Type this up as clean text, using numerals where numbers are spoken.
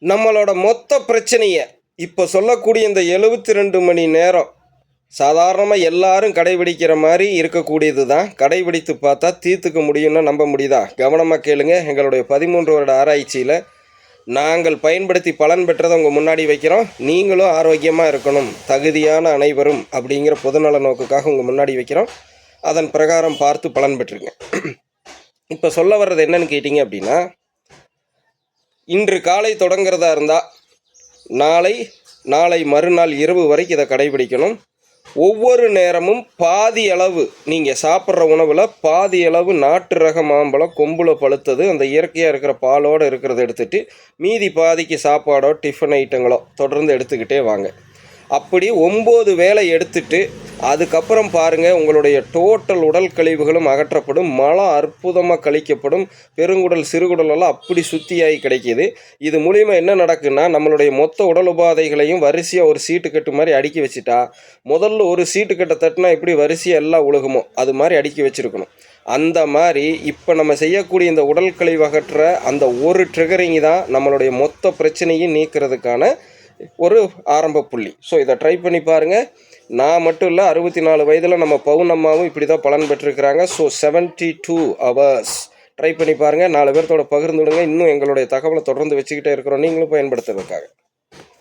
நம்மளோட மொத்த பிரச்சனையை இப்போ சொல்லக்கூடிய இந்த 72 மணி நேரம் சாதாரணமாக எல்லாரும் கடைபிடிக்கிற மாதிரி இருக்கக்கூடியது தான். கடைபிடித்து பார்த்தா தீர்த்துக்க முடியும்னா நம்ப முடியுதா? கவனமாக கேளுங்க. எங்களுடைய 13 வருட ஆராய்ச்சியில் நாங்கள் பயன்படுத்தி பலன் பெற்றதை உங்கள் முன்னாடி வைக்கிறோம். நீங்களும் ஆரோக்கியமாக இருக்கணும், தகுதியான அனைவரும் அப்படிங்கிற பொதுநல நோக்குக்காக உங்கள் முன்னாடி வைக்கிறோம். அதன் பிரகாரம் பார்த்து பலன் பெற்றுங்க. இப்போ சொல்ல வர்றது என்னன்னு கேட்டிங்க அப்படின்னா, இன்று காலை தொடங்கிறதா இருந்தால் நாளை மறுநாள் இரவு வரைக்கும் இதை கடைபிடிக்கணும். ஒவ்வொரு நேரமும் பாதி அளவு நீங்கள் சாப்பிட்ற உணவில் பாதி அளவு நாட்டு ரக மாம்பழம் கொம்பில் பழுத்தது அந்த இயற்கையாக இருக்கிற பாலோடு இருக்கிறத எடுத்துகிட்டு மீதி பாதிக்கு சாப்பாடோ டிஃபன் ஐட்டங்களோ தொடர்ந்து எடுத்துக்கிட்டே வாங்க. அப்படி 9 வேளை எடுத்துட்டு அதுக்கப்புறம் பாருங்கள், உங்களுடைய டோட்டல் உடல் கழிவுகளும் அகற்றப்படும், மலம் அற்புதமாக கழிக்கப்படும், பெருங்குடல் சிறுகுடலெல்லாம் அப்படி சுத்தியாகி கிடைக்கிது. இது மூலிமா என்ன நடக்குன்னா, நம்மளுடைய மொத்த உடல் உபாதைகளையும் வரிசையாக ஒரு சீட்டு கட்டு மாதிரி அடுக்கி வச்சுட்டா, முதல்ல ஒரு சீட்டு கட்டை தட்டினா எப்படி வரிசையாக எல்லாம் உழுகுமோ அது மாதிரி அடுக்கி வச்சுருக்கணும். அந்த மாதிரி இப்போ நம்ம செய்யக்கூடிய இந்த உடல் கழிவு அகற்ற அந்த ஒரு ட்ரிகரிங் தான் நம்மளுடைய மொத்த பிரச்சனையும் நீக்கிறதுக்கான ஒரு ஆரம்ப புள்ளி. ஸோ இதை ட்ரை பண்ணி பாருங்கள். நான் மட்டும் இல்லை, 64 வயதில் நம்ம பவுனம்மாவும் இப்படி தான் பலன் பெற்றிருக்கிறாங்க. ஸோ 72 hours ட்ரை பண்ணி பாருங்கள். 4 பேர்த்தோட பகிர்ந்துடுங்க. இன்னும் எங்களுடைய தகவலை தொடர்ந்து வச்சுக்கிட்டே இருக்கிறோம், நீங்களும் பயன்படுத்துறதுக்காக.